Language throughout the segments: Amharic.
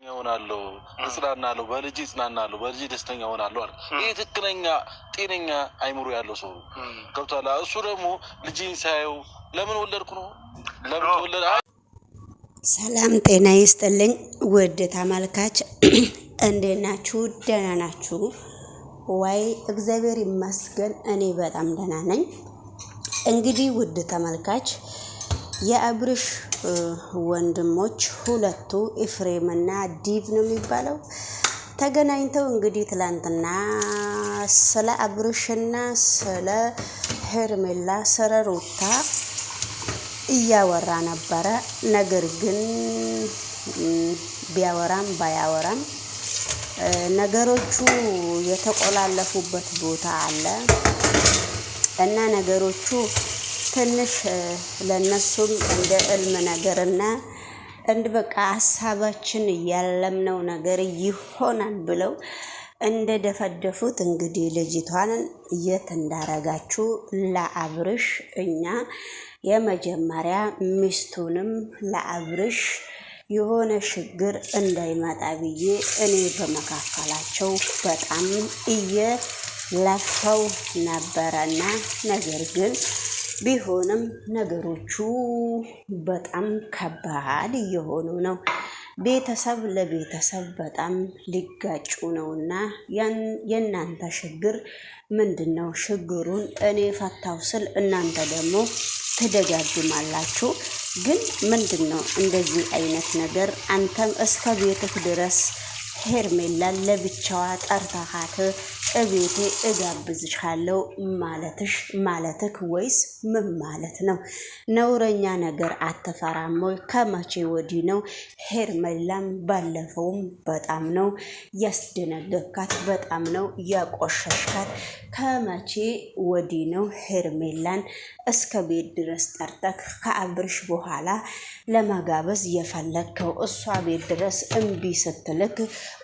ይሆናለሁ እጽናናለሁ በልጅ እጽናናለሁ በልጅ ደስተኛ ሆናለሁ አለ። ይሄ ትክክለኛ ጤነኛ አይምሮ ያለው ሰው ገብቷል። እሱ ደግሞ ልጅን ሳየው ለምን ወለድኩ ነው ለምን ወለደ። ሰላም ጤና ይስጥልኝ ውድ ተመልካች፣ እንዴት ናችሁ? ደህና ናችሁ ወይ? እግዚአብሔር ይመስገን እኔ በጣም ደህና ነኝ። እንግዲህ ውድ ተመልካች የአብርሽ ወንድሞች ሁለቱ ኤፍሬምና ዲቭ ነው የሚባለው ተገናኝተው እንግዲህ ትላንትና ስለ አብርሽና ስለ ሄርሜላ ስለ ሩታ እያወራ ነበረ። ነገር ግን ቢያወራም ባያወራም ነገሮቹ የተቆላለፉበት ቦታ አለ እና ነገሮቹ ትንሽ ለነሱም እንደ እልም ነገርና እንደ በቃ ሐሳባችን ያለምነው ነገር ይሆናል ብለው እንደ ደፈደፉት እንግዲህ ልጅቷን የት እንዳረጋችሁ ለአብርሽ እኛ የመጀመሪያ ሚስቱንም ለአብርሽ የሆነ ችግር እንዳይመጣ ብዬ እኔ በመካከላቸው በጣም እየለፈው ነበረና ነገር ግን ቢሆንም ነገሮቹ በጣም ከባድ እየሆኑ ነው። ቤተሰብ ለቤተሰብ በጣም ሊጋጩ ነውና የእናንተ ችግር ምንድነው? ችግሩን እኔ ፈታው ስል እናንተ ደግሞ ትደጋግማላችሁ። ግን ምንድነው እንደዚህ አይነት ነገር? አንተም እስከ ቤትህ ድረስ ሄርሜላን ለብቻዋ ጠርታሃት እቤቴ እጋብዝሻለሁ ማለትክ ወይስ ምን ማለት ነው? ነውረኛ ነገር አትፈራም ወይ? ከመቼ ወዲህ ነው? ሄርሜላን ባለፈውም በጣም ነው ያስደነገጥካት፣ በጣም ነው ያቆሸሽካት። ከመቼ ወዲህ ነው ሄርሜላን እስከ ቤት ድረስ ጠርተክ ከአብርሽ በኋላ ለመጋበዝ የፈለግከው? እሷ ቤት ድረስ እምቢ ስትልክ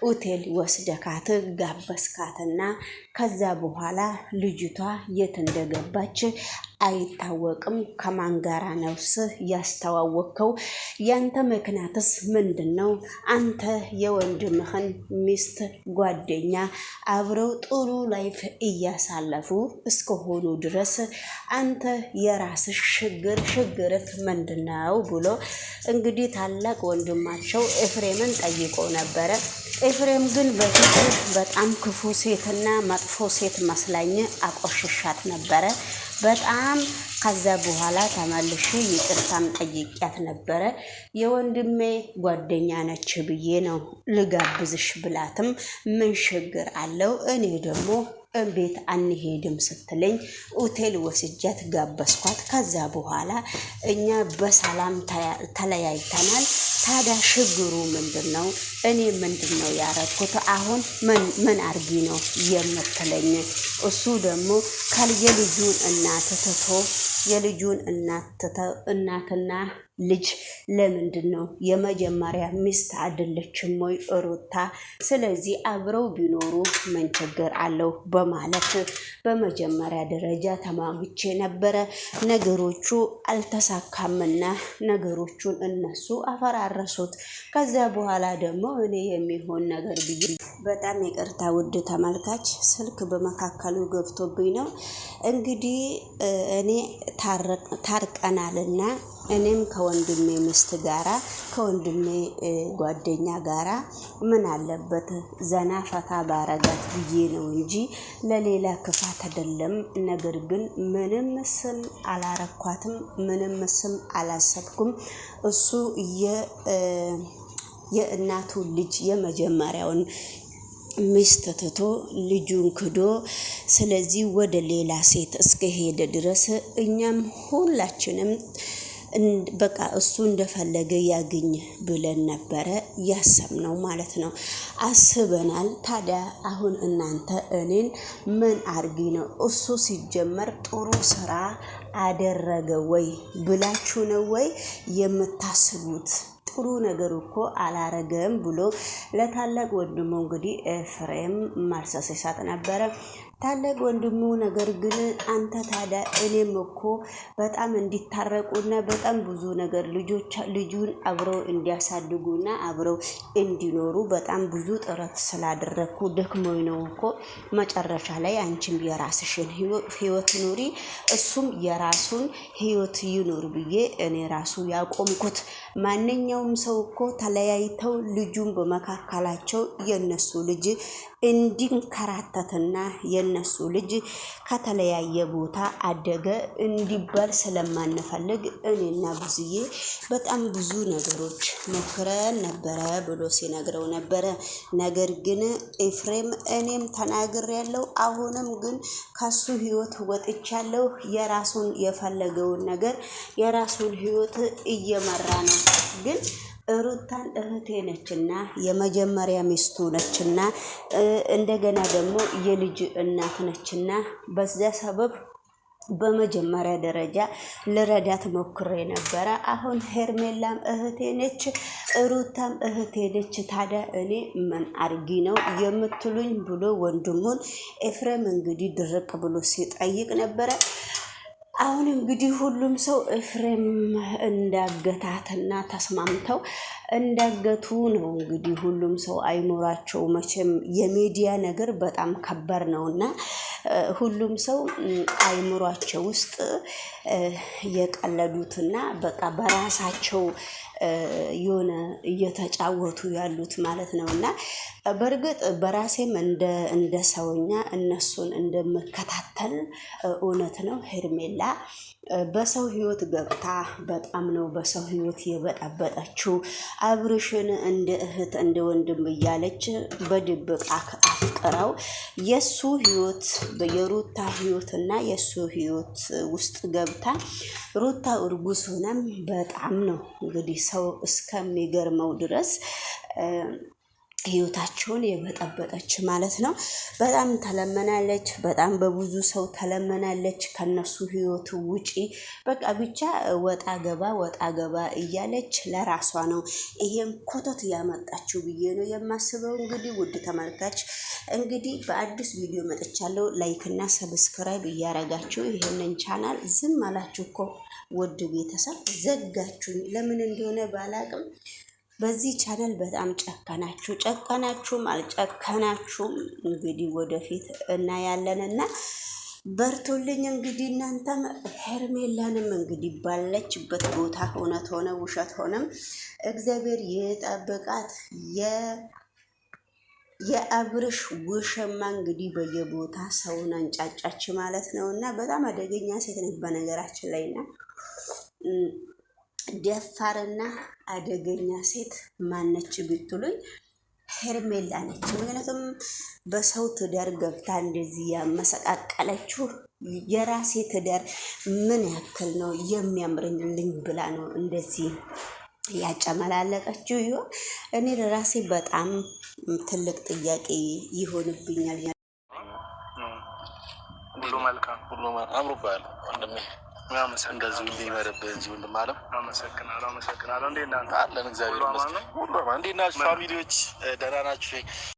ሆቴል ወስደካት ጋበዝካትና ከዛ በኋላ ልጅቷ የት እንደገባች አይታወቅም። ከማን ጋራ ነውስ ያስተዋወቅከው? ያንተ ምክንያትስ ምንድነው? አንተ የወንድምህን ሚስት ጓደኛ አብረው ጥሩ ላይፍ እያሳለፉ እስከሆኑ ድረስ አንተ የራስህ ችግርህ ምንድነው ብሎ እንግዲህ ታላቅ ወንድማቸው ኤፍሬምን ጠይቆ ነበረ። ኤፍሬም ግን በፊት በጣም ክፉ ሴትና መጥፎ ሴት መስላኝ አቆሽሻት ነበረ በጣም። ከዛ በኋላ ተመልሼ ይቅርታም ጠይቂያት ነበረ። የወንድሜ ጓደኛ ነች ብዬ ነው ልጋብዝሽ ብላትም ምን ችግር አለው? እኔ ደግሞ ቤት አንሄድም ስትለኝ ሆቴል ወስጃት ጋበዝኳት። ከዛ በኋላ እኛ በሰላም ተለያይተናል። ታዲያ ችግሩ ምንድነው? እኔ ምንድነው ያረኩት? አሁን ምን አርጊ ነው የምትለኝ? እሱ ደግሞ የልጁን እናት ትቶ የልጁን እናትና ልጅ ለምንድን ነው የመጀመሪያ ሚስት አይደለችም ወይ ሩታ? ስለዚህ አብረው ቢኖሩ ምን ችግር አለው በማለት በመጀመሪያ ደረጃ ተማግቼ ነበረ። ነገሮቹ አልተሳካምና ነገሮቹን እነሱ አፈራረሱት። ከዚያ በኋላ ደግሞ እኔ የሚሆን ነገር ብዬ በጣም ይቅርታ ውድ ተመልካች፣ ስልክ በመካከሉ ገብቶብኝ ነው። እንግዲህ እኔ ታርቀናልና እኔም ከወንድሜ ሚስት ጋራ ከወንድሜ ጓደኛ ጋራ ምን አለበት ዘና ፈታ ባረጋት ብዬ ነው እንጂ ለሌላ ክፋት አይደለም። ነገር ግን ምንም ስም አላረኳትም፣ ምንም ስም አላሰብኩም። እሱ የእናቱ ልጅ የመጀመሪያውን ሚስት ትቶ ልጁን ክዶ ስለዚህ ወደ ሌላ ሴት እስከሄደ ድረስ እኛም ሁላችንም በቃ እሱ እንደፈለገ ያገኝ ብለን ነበረ ያሰብነው ማለት ነው፣ አስበናል። ታዲያ አሁን እናንተ እኔን ምን አርጊ ነው? እሱ ሲጀመር ጥሩ ስራ አደረገ ወይ ብላችሁ ነው ወይ የምታስቡት? ጥሩ ነገር እኮ አላረገም ብሎ ለታላቅ ወንድሙ እንግዲህ ኤፍሬም መልስ ሲሰጥ ነበረ። ታላቅ ወንድሙ። ነገር ግን አንተ ታዲያ እኔም እኮ በጣም እንዲታረቁና በጣም ብዙ ነገር ልጁን አብረው እንዲያሳድጉና አብረው እንዲኖሩ በጣም ብዙ ጥረት ስላደረግኩ ደክሞኝ ነው እኮ መጨረሻ ላይ አንቺም የራስሽን ህይወት ኑሪ እሱም የራሱን ህይወት ይኑር ብዬ እኔ ራሱ ያቆምኩት። ማንኛውም ሰው እኮ ተለያይተው ልጁን በመካከላቸው የነሱ ልጅ እንዲንከራተትና የነሱ ልጅ ከተለያየ ቦታ አደገ እንዲባል ስለማንፈልግ እኔና ብዙዬ በጣም ብዙ ነገሮች ሞክረን ነበረ ብሎ ሲነግረው ነበረ። ነገር ግን ኤፍሬም እኔም ተናግሬያለሁ፣ አሁንም ግን ከሱ ህይወት ወጥቻለሁ። የራሱን የፈለገውን ነገር የራሱን ህይወት እየመራ ነው። ግን ሩታን እህቴ ነችና የመጀመሪያ ሚስቱ ነችና እንደገና ደግሞ የልጅ እናት ነችና በዚያ ሰበብ በመጀመሪያ ደረጃ ልረዳት ሞክሬ ነበረ። አሁን ሄርሜላም እህቴ ነች፣ ሩታም እህቴ ነች። ታዲያ እኔ ምን አርጊ ነው የምትሉኝ ብሎ ወንድሙን ኤፍሬም እንግዲህ ድርቅ ብሎ ሲጠይቅ ነበረ። አሁን እንግዲህ ሁሉም ሰው ኤፍሬም እንዳገታትና ተስማምተው እንዳገቱ ነው። እንግዲህ ሁሉም ሰው አይኖራቸው መቼም የሚዲያ ነገር በጣም ከባድ ነውና ሁሉም ሰው አይምሯቸው ውስጥ የቀለዱትና በቃ በራሳቸው የሆነ እየተጫወቱ ያሉት ማለት ነውና በርግጥ በራሴም እንደ ሰውኛ እነሱን እንደምከታተል እውነት ነው። ሄርሜላ በሰው ህይወት ገብታ በጣም ነው በሰው ህይወት የበጠበጠችው። አብርሽን እንደ እህት እንደ ወንድም እያለች በድብቅ አፍቅረው የሱ ህይወት የሩታ ህይወትና የሱ ህይወት ውስጥ ገብታ ሩታ እርጉዝ ሆነም በጣም ነው እንግዲህ ሰው እስከሚገርመው ድረስ ህይወታቸውን የበጠበጠች ማለት ነው። በጣም ተለመናለች፣ በጣም በብዙ ሰው ተለመናለች። ከነሱ ህይወት ውጪ በቃ ብቻ ወጣ ገባ እያለች ለራሷ ነው ይሄን ኮተት ያመጣችው ብዬ ነው የማስበው። እንግዲህ ውድ ተመልካች እንግዲህ በአዲስ ቪዲዮ መጥቻለሁ። ላይክ እና ሰብስክራይብ እያረጋችሁ ይሄንን ቻናል ዝም አላችሁ እኮ ውድ ቤተሰብ ዘጋችሁኝ። ለምን እንደሆነ ባላቅም በዚህ ቻናል በጣም ጨከናችሁም አልጨከናችሁም እንግዲህ ወደፊት እናያለንና በርቶልኝ። እንግዲህ እናንተም ሄርሜላንም እንግዲህ ባለችበት ቦታ እውነት ሆነ ውሸት ሆነም እግዚአብሔር የጠበቃት የአብርሽ ውሽማ እንግዲህ በየቦታ ሰውን አንጫጫች ማለት ነውና በጣም አደገኛ ሴት ነች በነገራችን ላይና ደፋርና አደገኛ ሴት ማነች ብትሉኝ ሄርሜላ ነች። ምክንያቱም በሰው ትዳር ገብታ እንደዚህ ያመሰቃቀለችው የራሴ ትዳር ምን ያክል ነው የሚያምርልኝ ብላ ነው እንደዚህ ያጨመላለቀችው። ይሁን እኔ ለራሴ በጣም ትልቅ ጥያቄ ይሆንብኛል። ሁሉ መልካም ሁሉ አምሮባል ወንድሜ እንደዚህ ሊመረብህ እንጂ ወንድም አለም አመሰግናለሁ። እንዴት ናችሁ? አለን እግዚአብሔር ይመስገን። ሁሉ እንዴት ናችሁ? ፋሚሊዎች ደህና ናችሁ?